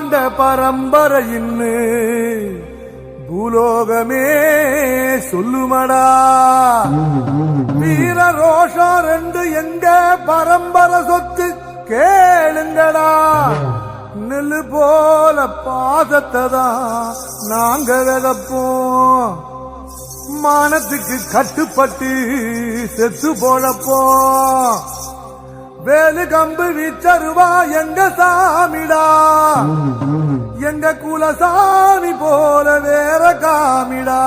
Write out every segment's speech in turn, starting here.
ஆண்ட பரம்பரையின்னு பூலோகமே சொல்லுமடா. வீர ரோஷம் ரெண்டு எங்க பரம்பரை சொத்து கேளுங்கடா. நெல்லு போல பாசத்தை தான் நாங்க விதப்போம். மானத்துக்கு கட்டுப்பட்டு செத்து போழப்போம். வேலு கம்பு வீச்சருவா எங்க சாமிடா. எங்க குலசாமி போல வேற காமிடா.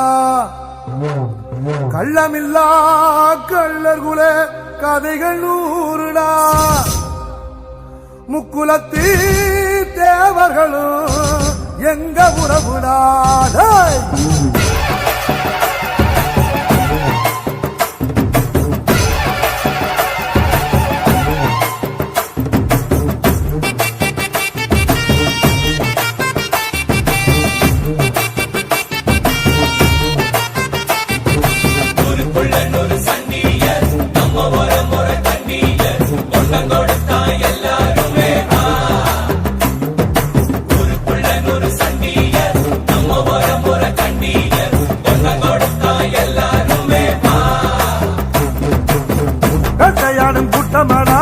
கள்ளமில்லா கள்ளர் குல கதைகள் நூறுடா. முக்குலத்தி தேவர்களும் எங்க உறவுடா. வேட்டையாடும் கூட்டமாடா,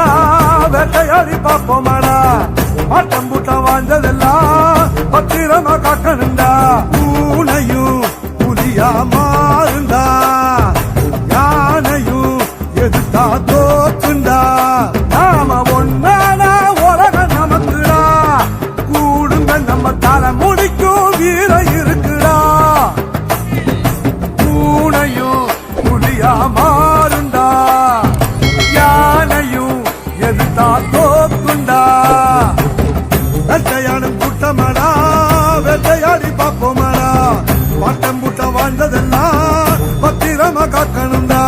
வேட்டையாடி பாப்போமாடா. ஆட்டம் கூட்டம் வாழ்ந்ததெல்லாம் பத்திரமா காக்கணுண்டா. பூனையும் புலியா மாறுண்டா, யானையும் எதிர்த்தா தோத்துண்டா. நாம ஒன்னானா உலகம் நமக்குடா. கூடுங்க நம்ம தலை முடிக்கும் வீர இருக்குடா. பூனையும் புலியா மாறுண்டா, யானையும் எதிர்த்தா தோக்குண்டா. வேட்டையாடும் கூட்டமாடா, வேட்டையாடி பாப்போமாடா. பாட்டம் கூட்டம் வாழ்ந்ததெல்லாம் பத்திரமா காக்கணும்டா.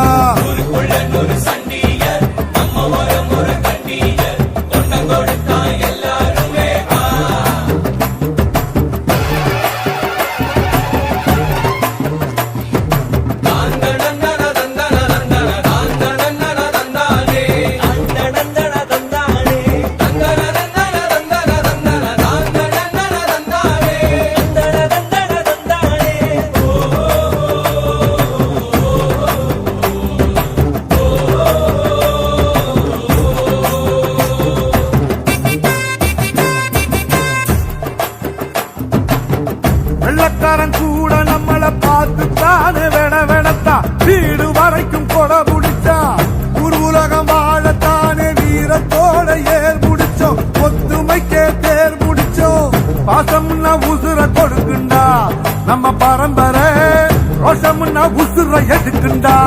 வெள்ளக்காரன் கூட நம்மள பார்த்து தானே வெட வெடத்தா. வீடு வரைக்கும் கொட புடிச்சா. ஒரு உலகம் வாழத்தானே வீரத்தோட ஏர் முடிச்சோம். ஒத்துமைக்கே தேர் முடிச்சோம். பாசம்னா உசுர கொடுக்குண்டா நம்ம பரம்பரை. ரோஷம்னா உசுர எடுக்குண்டா.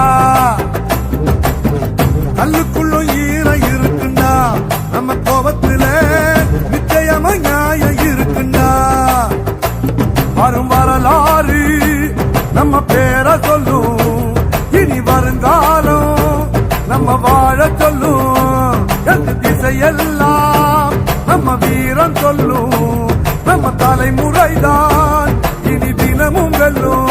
கல்லுக்குள்ளும் ஈரம் இருக்குண்டா. நம்ம கோபத்துல நிச்சயமா நியாயம் இருக்குண்டா. வரும் வரலாறு நம்ம பேரை சொல்லும். இனி வருங்காலம் நம்ம வாழ சொல்லும். எந்த திசையெல்லாம் நம்ம வீரம் சொல்லும். நம்ம தலைமுறைதான் இனி தினமும் வெல்லும்.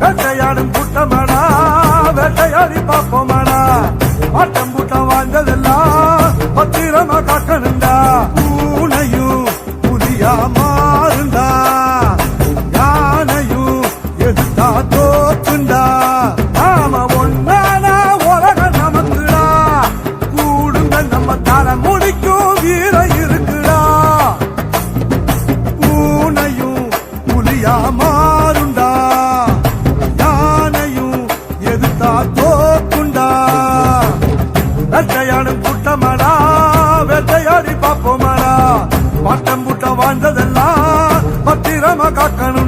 வேட்டையாடும் கூட்டமாடா, வேட்டையாடி பாப்போமாடா. ஆட்டம் கூட்டம் வாழ்ந்ததெல்லாம் பத்திரமா காக்கணுண்டா. பூனையும் புலியா மாறுண்டா, யானையும் எதிர்த்தா தோத்துண்டா. நாம ஒன்னானா உலகம் நமக்குடா. கூடுங்க நம்ம தலை முடிக்கும் வீர இருக்குடா. பூனையும் புலியா மாறுண்டா, யானையும் எதிர்த்தா தோக்குண்டா. வேட்டையாடும் கூட்டமாடா, வேட்டையாடி பாப்போமாடா. பாட்டம் கூட்டம் வாழ்ந்ததெல்லாம் பத்திரமா காக்கணும்.